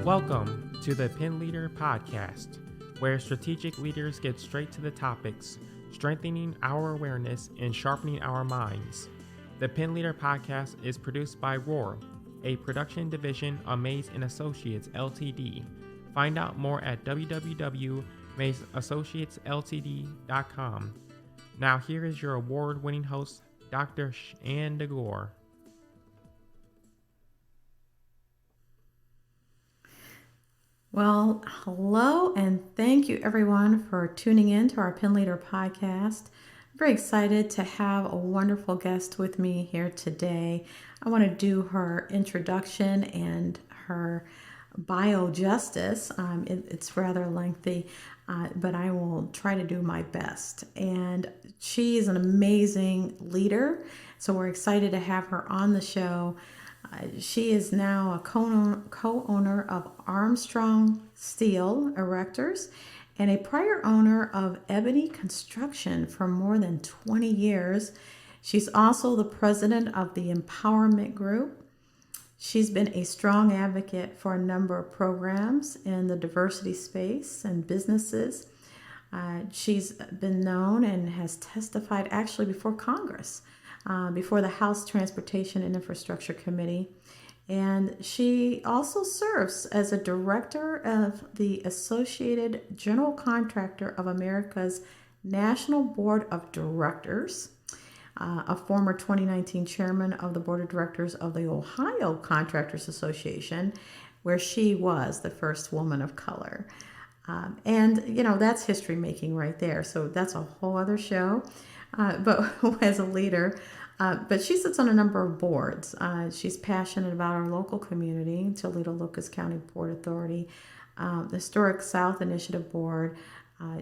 Welcome to the PinLeader podcast, where strategic leaders get straight to the topics, strengthening our awareness and sharpening our minds. The PinLeader podcast is produced by Roar, a production division of Mays & Associates Ltd. Find out more at www.maysassociatesltd.com. Now here is your award-winning host, Dr. Shanda Gore. Well, hello, and thank you everyone for tuning in to our PinLeader podcast. I'm very excited to have a wonderful guest with me here today. I want to do her introduction and her bio justice. It's rather lengthy, but I will try to do my best. And she is an amazing leader, so we're excited to have her on the show. She is now a co-owner of Armstrong Steel Erectors and a prior owner of Ebony Construction for more than 20 years. She's also the president of the Empowerment Group. She's been a strong advocate for a number of programs in the diversity space and businesses. She's been known and has testified actually before Congress, before the House Transportation and Infrastructure Committee. And she also serves as a director of the Associated General Contractor of America's National Board of Directors, a former 2019 chairman of the Board of Directors of the Ohio Contractors Association, where she was the first woman of color. That's history making right there. So that's a whole other show. But as a leader, but she sits on a number of boards. She's passionate about our local community, Toledo Lucas County Port Authority, the Historic South Initiative Board.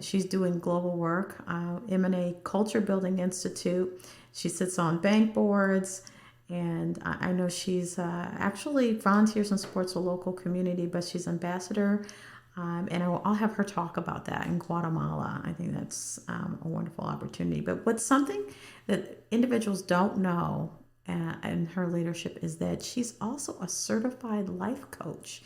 She's doing global work, M&A Culture Building Institute. She sits on bank boards, and I know she's actually volunteers and supports the local community, but she's ambassador. And I'll have her talk about that in Guatemala. I think that's a wonderful opportunity. But what's something that individuals don't know in her leadership is that she's also a certified life coach.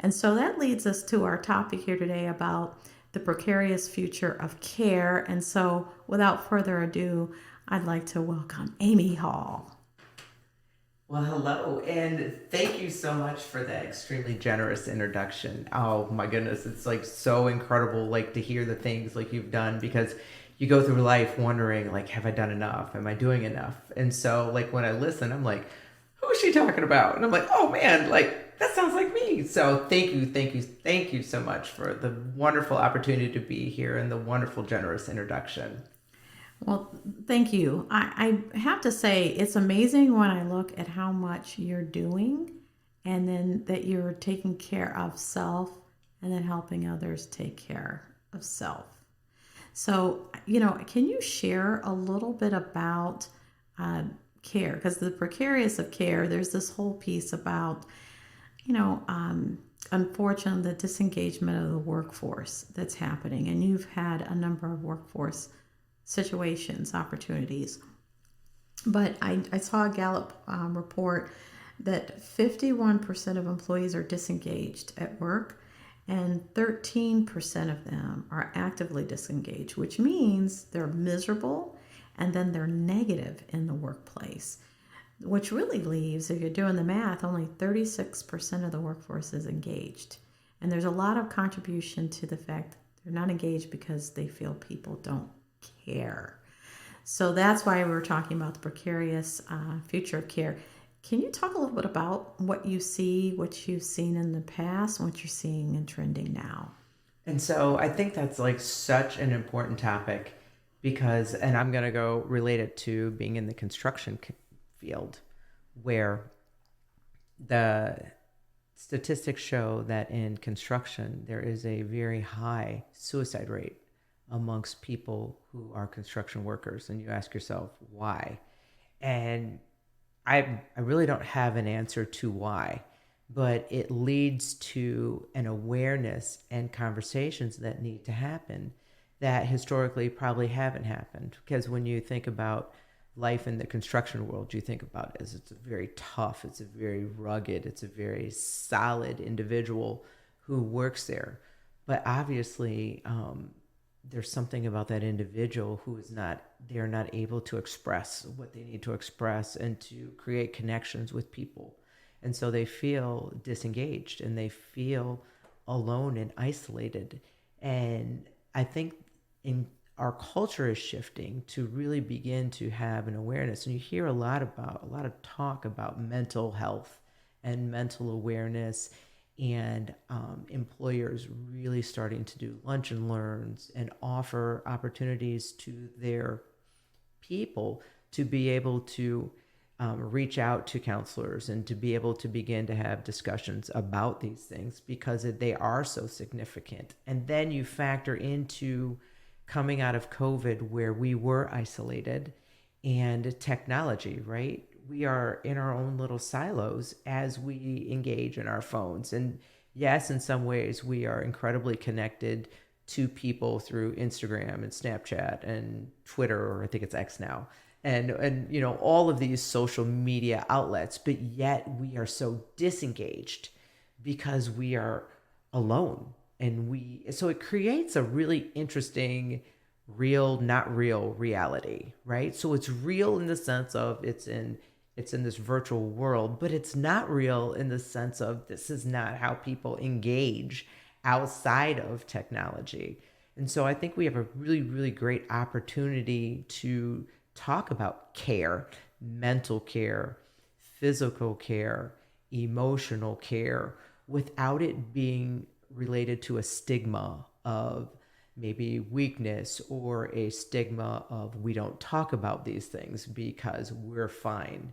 And so that leads us to our topic here today about the precarious future of care. And so without further ado, I'd like to welcome Amy Hall. Well, hello, and thank you so much for that extremely generous introduction. Oh my goodness, it's like so incredible, like to hear the things like you've done, because you go through life wondering, like, have I done enough? Am I doing enough? And so, like, when I listen, I'm like, who is she talking about? And I'm like, oh man, like that sounds like me. So thank you so much for the wonderful opportunity to be here and the wonderful, generous introduction. Well, thank you. I have to say, it's amazing when I look at how much you're doing and then that you're taking care of self and then helping others take care of self. So, can you share a little bit about care? Because the precarious of care, there's this whole piece about, unfortunately, the disengagement of the workforce that's happening. And you've had a number of workforce situations, opportunities. But I saw a Gallup report that 51% of employees are disengaged at work and 13% of them are actively disengaged, which means they're miserable and then they're negative in the workplace, which really leaves, if you're doing the math, only 36% of the workforce is engaged. And there's a lot of contribution to the fact that they're not engaged because they feel people don't care. So that's why we're talking about the precarious future of care. Can you talk a little bit about what you see, what you've seen in the past, what you're seeing and trending now? And so I think that's like such an important topic because, and I'm going to go relate it to being in the construction field, where the statistics show that in construction, there is a very high suicide rate amongst people who are construction workers. And you ask yourself, why? And I really don't have an answer to why, but it leads to an awareness and conversations that need to happen that historically probably haven't happened. Because when you think about life in the construction world, you think about it as it's a very tough, it's a very rugged, it's a very solid individual who works there. But obviously, there's something about that individual who is not, they're not able to express what they need to express and to create connections with people. And so they feel disengaged and they feel alone and isolated. And I think in our culture is shifting to really begin to have an awareness. And you hear a lot of talk about mental health and mental awareness, and employers really starting to do lunch and learns and offer opportunities to their people to be able to reach out to counselors and to be able to begin to have discussions about these things because they are so significant. And then you factor into coming out of COVID where we were isolated, and technology, right? We are in our own little silos as we engage in our phones. And yes, in some ways, we are incredibly connected to people through Instagram and Snapchat and Twitter, or I think it's X now, and you know, all of these social media outlets, but yet we are so disengaged because we are alone. And so it creates a really interesting real, not real reality, right? So it's real in the sense of it's in this virtual world, but it's not real in the sense of this is not how people engage outside of technology. And so I think we have a really, really great opportunity to talk about care, mental care, physical care, emotional care, without it being related to a stigma of maybe weakness or a stigma of we don't talk about these things because we're fine.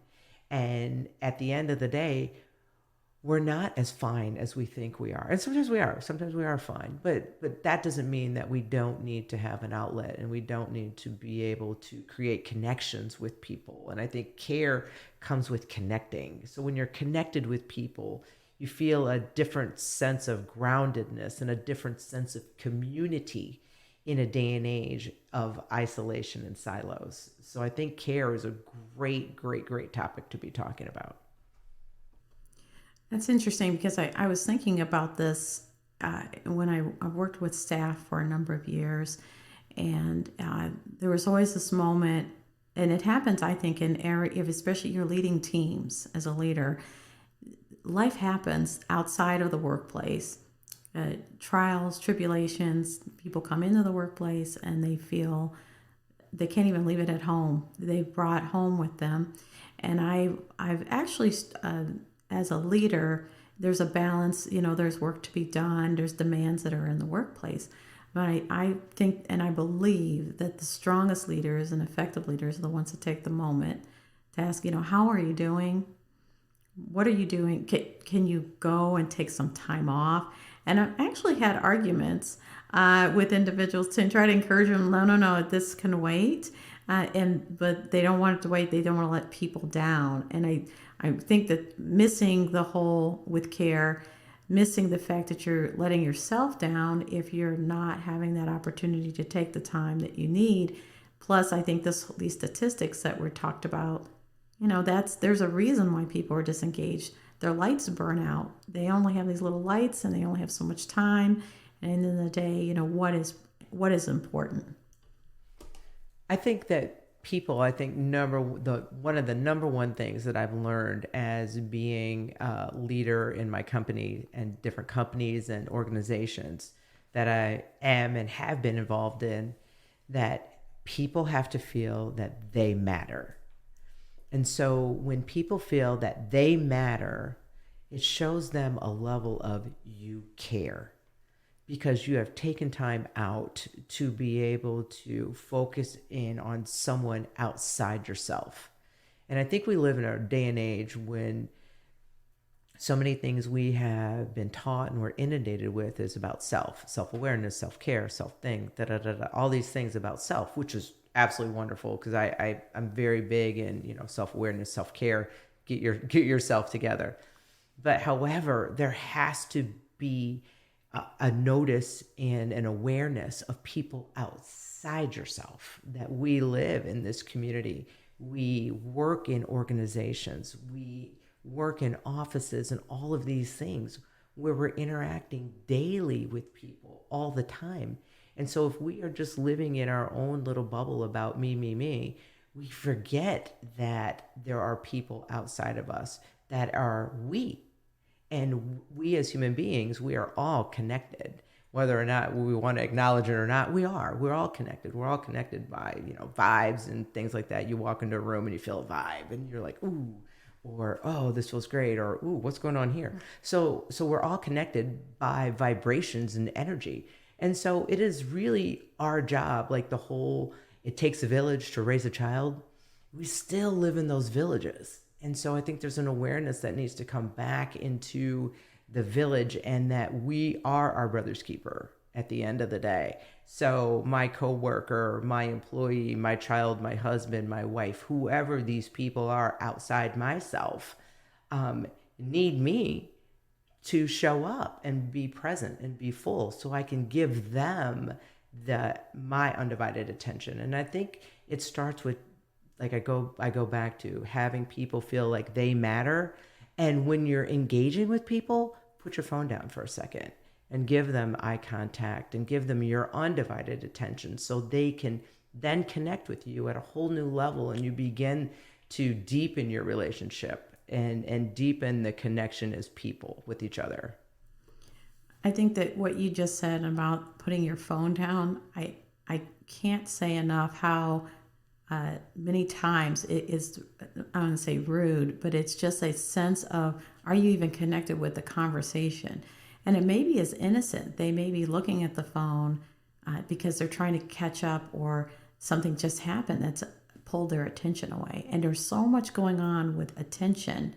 And at the end of the day, we're not as fine as we think we are. And sometimes we are. Sometimes we are fine. But that doesn't mean that we don't need to have an outlet and we don't need to be able to create connections with people. And I think care comes with connecting. So when you're connected with people, you feel a different sense of groundedness and a different sense of community in a day and age of isolation and silos. So I think care is a great, great, great topic to be talking about. That's interesting because I was thinking about this when I worked with staff for a number of years, and there was always this moment, and it happens, I think, in if especially you're leading teams as a leader. Life happens outside of the workplace. Trials, tribulations, people come into the workplace and they feel they can't even leave it at home. They've brought home with them. And I've actually, as a leader, there's a balance, you know, there's work to be done, there's demands that are in the workplace. But I think and I believe that the strongest leaders and effective leaders are the ones that take the moment to ask, you know, how are you doing? What are you doing? Can you go and take some time off? And I've actually had arguments with individuals to try to encourage them. No, this can wait. But they don't want it to wait. They don't want to let people down. And I think that missing the whole with care, missing the fact that you're letting yourself down if you're not having that opportunity to take the time that you need. Plus, I think these statistics that were talked about, you know, there's a reason why people are disengaged. Their lights burn out. They only have these little lights and they only have so much time. And at the end of the day, you know, what is important? I think that people, one of the number one things that I've learned as being a leader in my company and different companies and organizations that I am and have been involved in, that people have to feel that they matter. And so when people feel that they matter, it shows them a level of you care because you have taken time out to be able to focus in on someone outside yourself. And I think we live in a day and age when so many things we have been taught and we're inundated with is about self-awareness, self-care, self-thing, all these things about self, which is absolutely wonderful because I'm very big in, you know, self-awareness, self-care, get yourself together. But however, there has to be a notice and an awareness of people outside yourself, that we live in this community. We work in organizations. We work in offices and all of these things. where we're interacting daily with people all the time. And so if we are just living in our own little bubble about me, we forget that there are people outside of us that are we. And we as human beings, we are all connected. Whether or not we want to acknowledge it or not, we are. We're all connected. We're all connected by, vibes and things like that. You walk into a room and you feel a vibe and you're like, ooh, or oh, this feels great, or ooh, what's going on here? So we're all connected by vibrations and energy. And so it is really our job, like the whole it takes a village to raise a child. We still live in those villages. And so I think there's an awareness that needs to come back into the village, and that we are our brother's keeper at the end of the day. So my coworker, my employee, my child, my husband, my wife, whoever these people are outside myself, need me to show up and be present and be full, so I can give them my undivided attention. And I think it starts with, like, I go back to having people feel like they matter. And when you're engaging with people, put your phone down for a second and give them eye contact and give them your undivided attention, so they can then connect with you at a whole new level, and you begin to deepen your relationship and deepen the connection as people with each other. I think that what you just said about putting your phone down, I can't say enough how many times it is, I don't want to say rude, but it's just a sense of, are you even connected with the conversation? And it may be as innocent. They may be looking at the phone because they're trying to catch up, or something just happened that's pulled their attention away. And there's so much going on with attention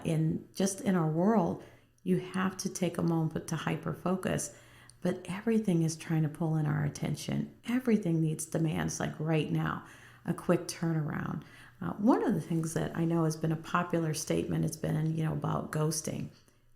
in our world. You have to take a moment to hyper focus. But everything is trying to pull in our attention. Everything needs demands, like right now, a quick turnaround. One of the things that I know has been a popular statement has been, about ghosting,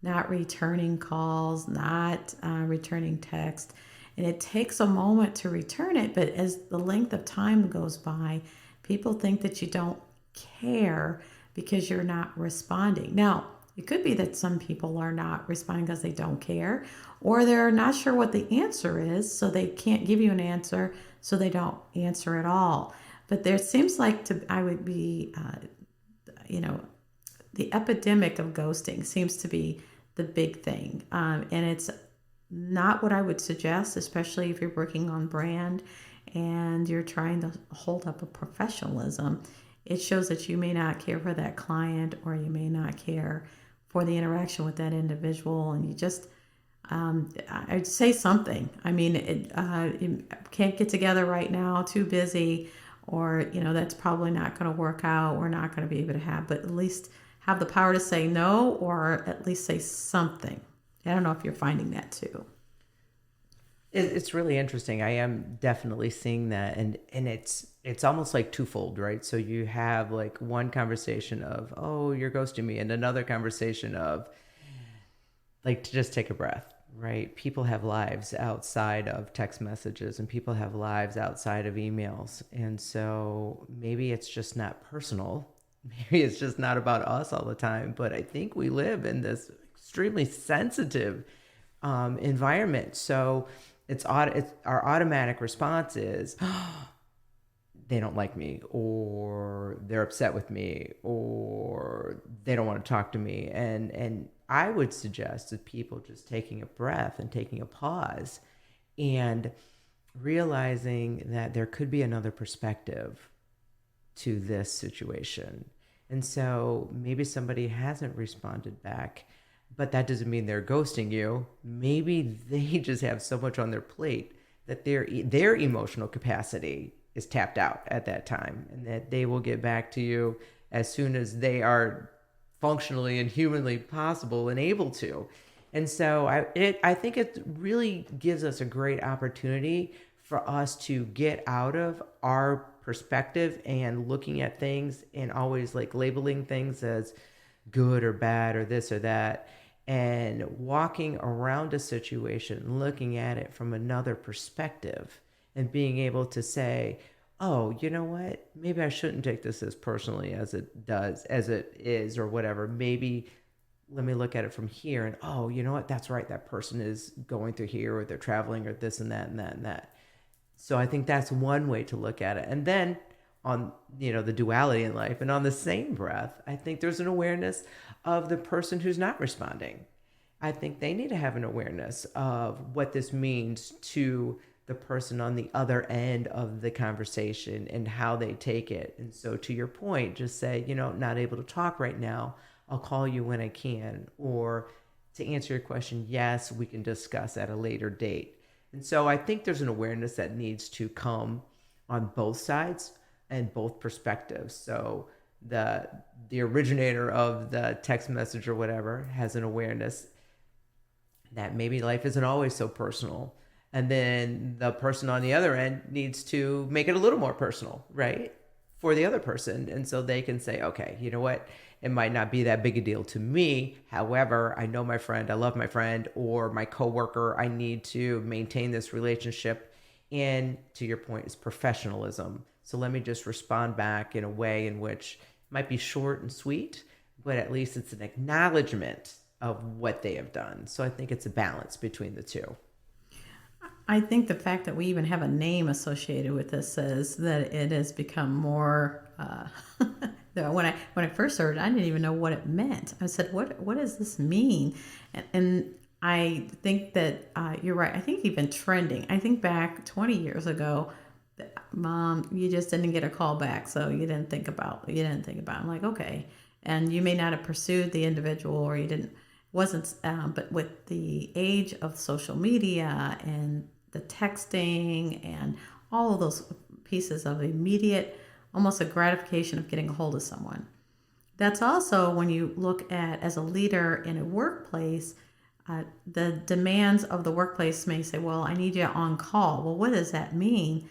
not returning calls, not returning text. And it takes a moment to return it, but as the length of time goes by, people think that you don't care because you're not responding. Now, it could be that some people are not responding because they don't care, or they're not sure what the answer is, so they can't give you an answer, so they don't answer at all. But there seems like the epidemic of ghosting seems to be the big thing. And it's not what I would suggest, especially if you're working on brand and you're trying to hold up a professionalism. It shows that you may not care for that client, or you may not care for the interaction with that individual, and you just, I'd say something. I mean, you can't get together right now, too busy, or, that's probably not going to work out. We're not going to be able to have, but at least have the power to say no, or at least say something. I don't know if you're finding that too. It's really interesting. I am definitely seeing that, and it's almost like twofold, right? So you have like one conversation of, oh, you're ghosting me, and another conversation of, like, to just take a breath, right? People have lives outside of text messages, and people have lives outside of emails, and so maybe it's just not personal. Maybe it's just not about us all the time. But I think we live in this extremely sensitive environment, so it's our automatic response is, oh, they don't like me, or they're upset with me, or they don't want to talk to me. And I would suggest that people just taking a breath and taking a pause and realizing that there could be another perspective to this situation. And so maybe somebody hasn't responded back, but that doesn't mean they're ghosting you. Maybe they just have so much on their plate that their emotional capacity is tapped out at that time, and that they will get back to you as soon as they are functionally and humanly possible and able to. And so I think it really gives us a great opportunity for us to get out of our perspective and looking at things and always like labeling things as good or bad or this or that, and walking around a situation, looking at it from another perspective, and being able to say, oh, you know what? Maybe I shouldn't take this as personally as it is, or whatever. Maybe let me look at it from here, and oh, you know what, that's right, that person is going through here, or they're traveling, or this and that and that and that. So I think that's one way to look at it. And then on, the duality in life, and on the same breath, I think there's an awareness of the person who's not responding. I think they need to have an awareness of what this means to the person on the other end of the conversation and how they take it. And so to your point, just say, not able to talk right now. I'll call you when I can. Or to answer your question, yes, we can discuss at a later date. And so I think there's an awareness that needs to come on both sides and both perspectives. So the originator of the text message or whatever has an awareness that maybe life isn't always so personal. And then the person on the other end needs to make it a little more personal, right? For the other person. And so they can say, okay, you know what? It might not be that big a deal to me. However, I know my friend, I love my friend, or my coworker, I need to maintain this relationship. And to your point, is professionalism. So let me just respond back in a way in which it might be short and sweet, but at least it's an acknowledgement of what they have done. So I think it's a balance between the two. I think the fact that we even have a name associated with this says that it has become more. When I first heard it, I didn't even know what it meant. I said, "What does this mean?" And I think that you're right. I think even trending. I think back 20 years ago, Mom, you just didn't get a call back, so you didn't think about. I'm like, okay, and you may not have pursued the individual, or you didn't. Wasn't, but with the age of social media and the texting and all of those pieces of immediate, almost a gratification of getting a hold of someone. That's also when you look at, as a leader in a workplace, the demands of the workplace may say, well, I need you on call. Well, what does that mean?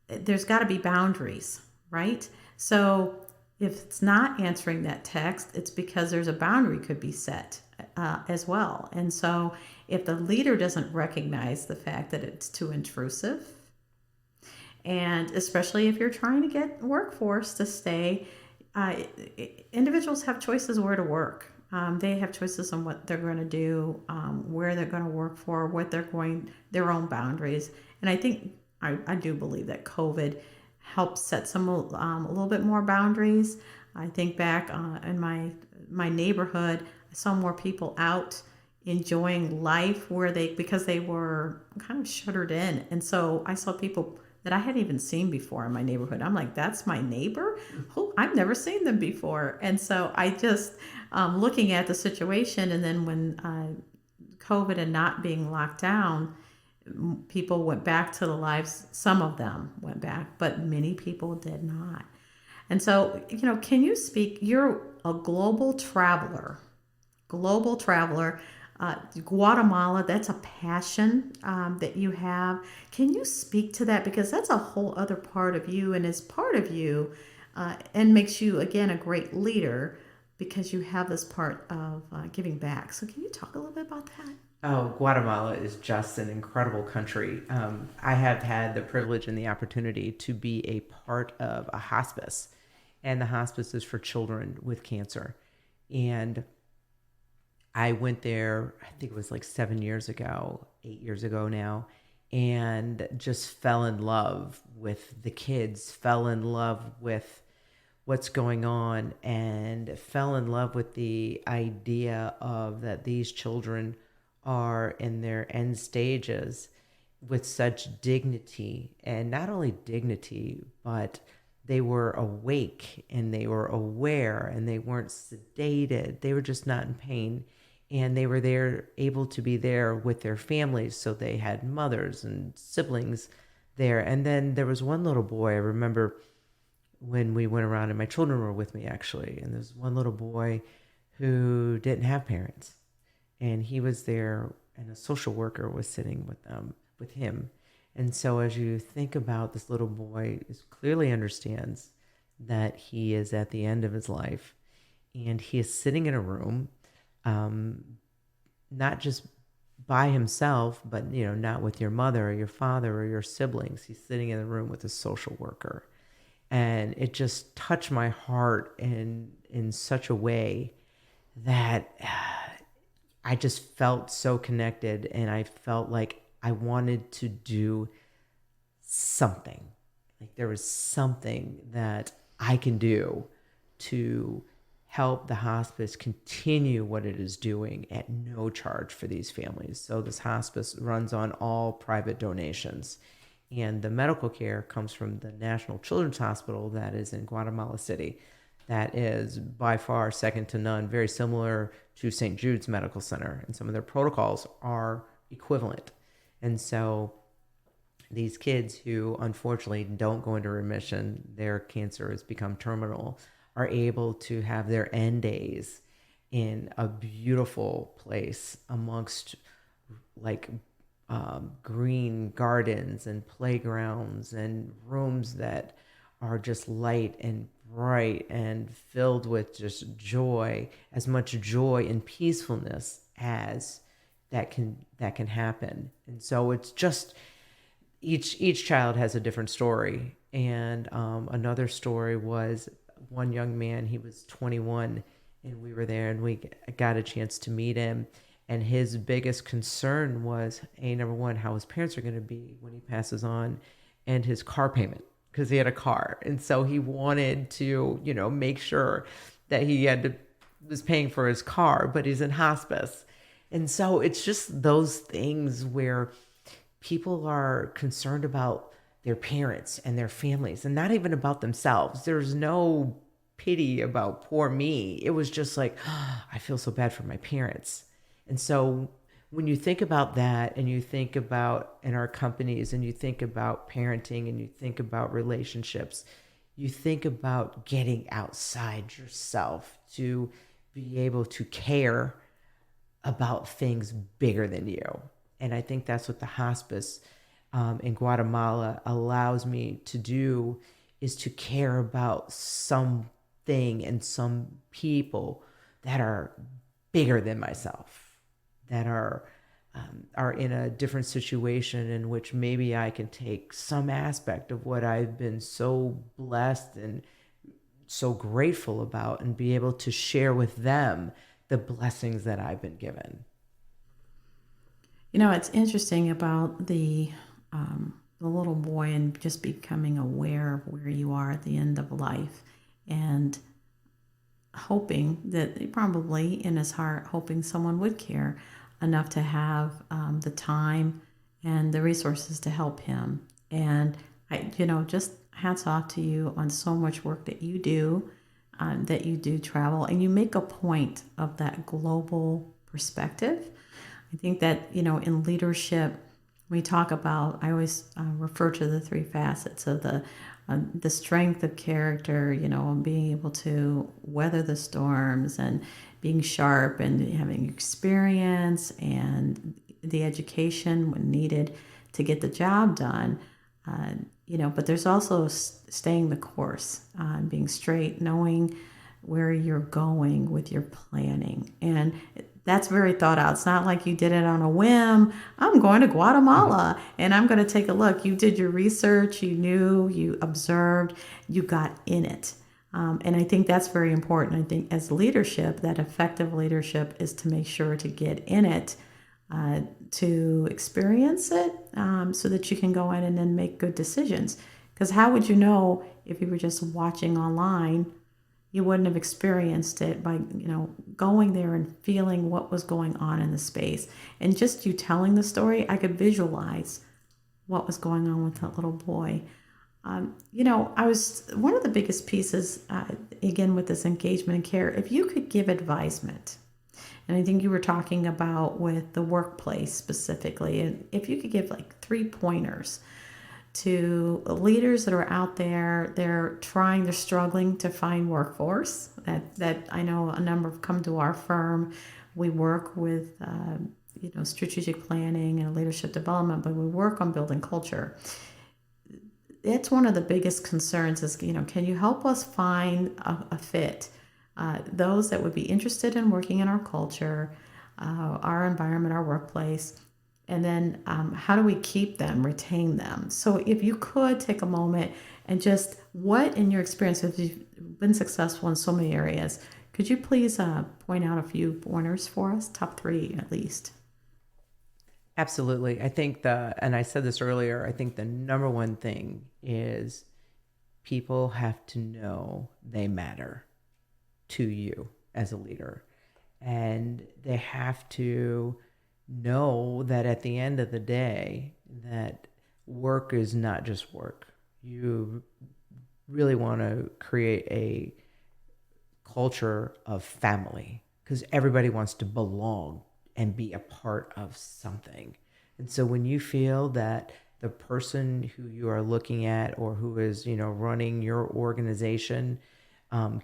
There's got to be boundaries, right? So if it's not answering that text, it's because there's a boundary could be set as well. And so if the leader doesn't recognize the fact that it's too intrusive, and especially if you're trying to get workforce to stay, individuals have choices where to work. They have choices on what they're going to do, where they're going to work for, their own boundaries. And I think, I do believe that COVID helped set some a little bit more boundaries. I think back in my neighborhood, I saw more people out enjoying life because they were kind of shuttered in. And so I saw people that I hadn't even seen before in my neighborhood. I'm like, that's my neighbor? Oh, I've never seen them before. And so I just, looking at the situation, and then when COVID and not being locked down, people went back to the lives. Some of them went back, but many people did not. And so, can you speak? You're a global traveler. Guatemala, that's a passion that you have. Can you speak to that? Because that's a whole other part of you, and is part of you, and makes you, again, a great leader, because you have this part of giving back. So can you talk a little bit about that? Oh, Guatemala is just an incredible country. I have had the privilege and the opportunity to be a part of a hospice, and the hospice is for children with cancer. And I went there, I think it was like 8 years ago now, and just fell in love with the kids, fell in love with what's going on, and fell in love with the idea of that these children are in their end stages with such dignity, and not only dignity, but they were awake and they were aware and they weren't sedated. They were just not in pain. And they were there, able to be there with their families. So they had mothers and siblings there. And then there was one little boy, I remember when we went around, and my children were with me actually. And there's one little boy who didn't have parents. And he was there, and a social worker was sitting with him. And so as you think about this little boy, he clearly understands that he is at the end of his life. And he is sitting in a room, not just by himself, but, not with your mother or your father or your siblings. He's sitting in the room with a social worker. And it just touched my heart in such a way that I just felt so connected, and I felt like I wanted to do something. Like there was something that I can do to help the hospice continue what it is doing at no charge for these families. So this hospice runs on all private donations. And the medical care comes from the National Children's Hospital that is in Guatemala City. That is by far second to none, very similar to St. Jude's Medical Center. And some of their protocols are equivalent. And so these kids who unfortunately don't go into remission, their cancer has become terminal, are able to have their end days in a beautiful place amongst like green gardens and playgrounds and rooms that are just light and bright and filled with just joy, as much joy and peacefulness as that can happen. And so it's just each child has a different story. And another story was one young man. He was 21, and we were there, and we got a chance to meet him. And his biggest concern was, number one, how his parents are going to be when he passes on, and his car payment, because he had a car. And so he wanted to, make sure that was paying for his car, but he's in hospice. And so it's just those things where people are concerned about their parents and their families, and not even about themselves. There's no pity about poor me. It was just like, I feel so bad for my parents. And so when you think about that, and you think about in our companies, and you think about parenting, and you think about relationships, you think about getting outside yourself to be able to care about things bigger than you. And I think that's what the hospice in Guatemala allows me to do, is to care about something and some people that are bigger than myself, that are in a different situation in which maybe I can take some aspect of what I've been so blessed and so grateful about, and be able to share with them the blessings that I've been given. It's interesting about the little boy and just becoming aware of where you are at the end of life, and hoping that, probably in his heart, hoping someone would care enough to have the time and the resources to help him. And just hats off to you on so much work that you do, travel, and you make a point of that global perspective. I think that, in leadership, we talk about, I always refer to the three facets of the strength of character, being able to weather the storms, and being sharp, and having experience, and the education when needed to get the job done. But there's also staying the course, being straight, knowing where you're going with your planning. And that's very thought out. It's not like you did it on a whim. I'm going to Guatemala and I'm going to take a look. You did your research, you knew, you observed, you got in it. And I think that's very important. I think as leadership, that effective leadership is to make sure to get in it, to experience it, so that you can go in and then make good decisions. Because how would you know if you were just watching online? You wouldn't have experienced it by, going there and feeling what was going on in the space. And just you telling the story, I could visualize what was going on with that little boy. I was one of the biggest pieces, again, with this engagement and care, if you could give advisement, and I think you were talking about with the workplace specifically, and if you could give like 3 pointers to leaders that are out there, they're struggling to find workforce, that I know a number have come to our firm. We work with, strategic planning and leadership development, but we work on building culture. It's one of the biggest concerns is, can you help us find a fit? Those that would be interested in working in our culture, our environment, our workplace, and then how do we keep them, retain them? So if you could take a moment and just, what in your experience, if you've been successful in so many areas, Could you please point out a few pointers for us, top 3 at least? Absolutely. I think and I said this earlier, I think the number one thing is people have to know they matter to you as a leader. And they have to know that at the end of the day, that work is not just work. You really want to create a culture of family because everybody wants to belong and be a part of something. And so when you feel that the person who you are looking at or who is, running your organization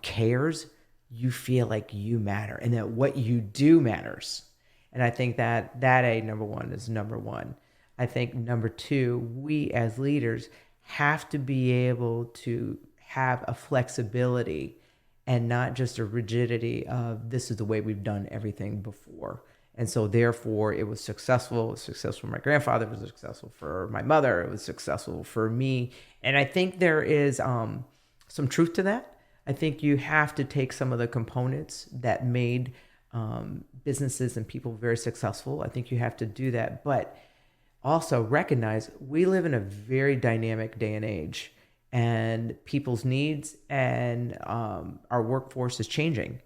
cares, you feel like you matter and that what you do matters. And I think that number one is number one. I think number 2, we as leaders have to be able to have a flexibility and not just a rigidity of this is the way we've done everything before. And so therefore it was successful. It was successful for my grandfather. It was successful for my mother. It was successful for me. And I think there is some truth to that. I think you have to take some of the components that made businesses and people very successful. I think you have to do that. But also recognize we live in a very dynamic day and age. And people's needs and our workforce is changing.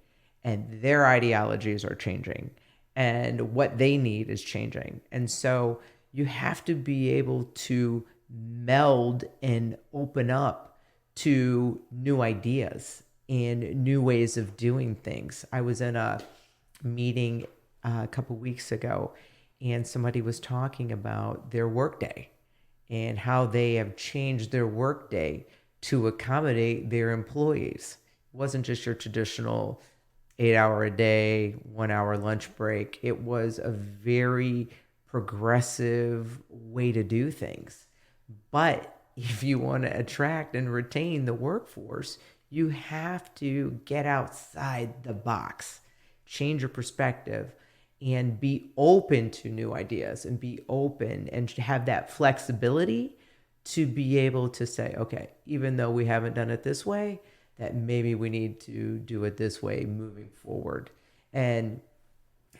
And their ideologies are changing. And what they need is changing. And so you have to be able to meld and open up to new ideas and new ways of doing things. I was in a meeting a couple weeks ago, and somebody was talking about their workday and how they have changed their workday to accommodate their employees. It wasn't just your traditional 8-hour a day, 1-hour lunch break. It was a very progressive way to do things. But if you want to attract and retain the workforce, you have to get outside the box, change your perspective, and be open to new ideas and be open and have that flexibility to be able to say, okay, even though we haven't done it this way, that maybe we need to do it this way moving forward. And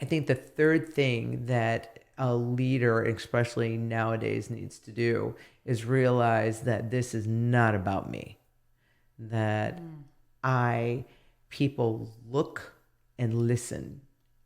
I think the third thing that a leader, especially nowadays, needs to do is realize that this is not about me. That people look and listen.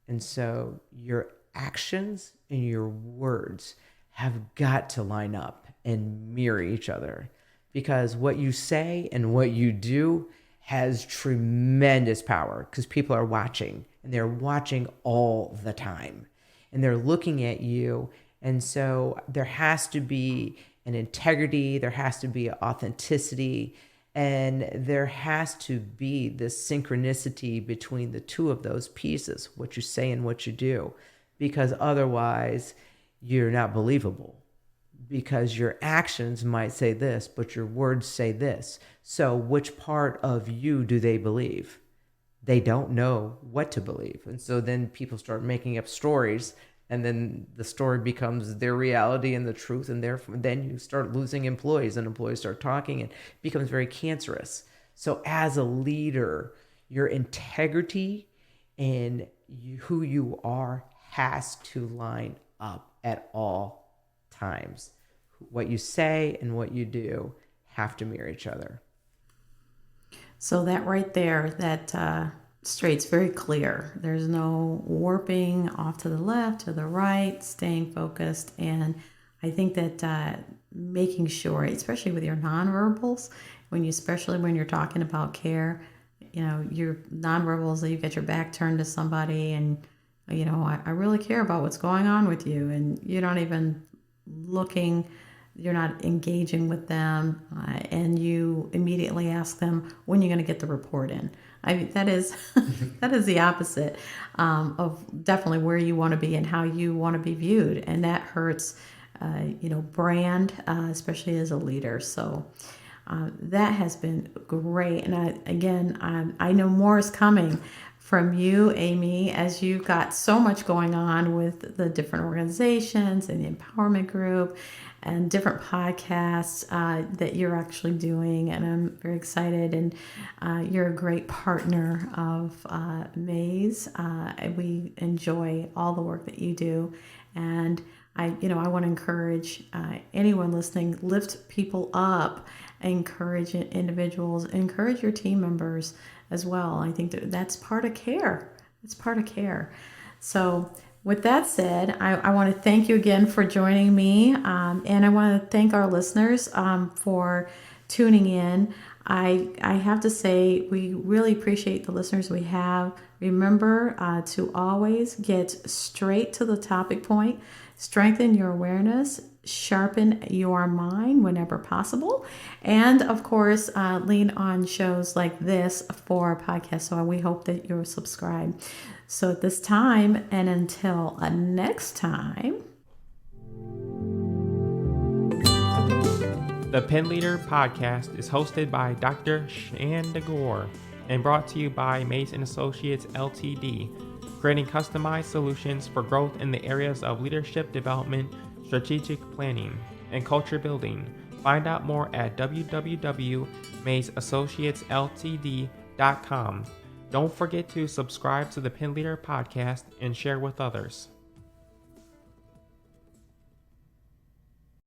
And so your actions and your words have got to line up and mirror each other, because what you say and what you do has tremendous power, because people are watching, and they're watching all the time, and they're looking at you. And so there has to be an integrity, there has to be authenticity, and there has to be this synchronicity between the two of those pieces, what you say and what you do, because otherwise you're not believable, because your actions might say this, but your words say this. So which part of you do they believe? They don't know what to believe. And so then people start making up stories, and then the story becomes their reality and the truth. And therefore, then you start losing employees, and employees start talking, and it becomes very cancerous. So as a leader, your integrity and who you are has to line up at all times. What you say and what you do have to mirror each other. So that right there, that straight's very clear. There's no warping off to the left, to the right, staying focused. And I think that making sure, especially with your nonverbals, especially when you're talking about care, your nonverbals, that you get your back turned to somebody and, I really care about what's going on with you. And you're not even you're not engaging with them, and you immediately ask them when you're going to get the report in. I mean, that is that is the opposite of definitely where you want to be and how you want to be viewed, and that hurts, brand, especially as a leader. So that has been great, and I know more is coming from you, Amy, as you've got so much going on with the different organizations and the empowerment group and different podcasts that you're actually doing. And I'm very excited. And you're a great partner of May's. We enjoy all the work that you do. And I want to encourage anyone listening, lift people up, encourage individuals, encourage your team members as well. I think that's part of care. It's part of care. So with that said, I want to thank you again for joining me. And I want to thank our listeners for tuning in. I have to say, we really appreciate the listeners we have. Remember to always get straight to the topic point, strengthen your awareness, sharpen your mind whenever possible, and of course, lean on shows like this for podcasts. So we hope that you're subscribed. So at this time, and until next time. The PinLeader podcast is hosted by Dr. Shanda Gore and brought to you by Mays & Associates Ltd., creating customized solutions for growth in the areas of leadership development, strategic planning, and culture building. Find out more at www.maysassociatesltd.com. Don't forget to subscribe to the PinLeader podcast and share with others.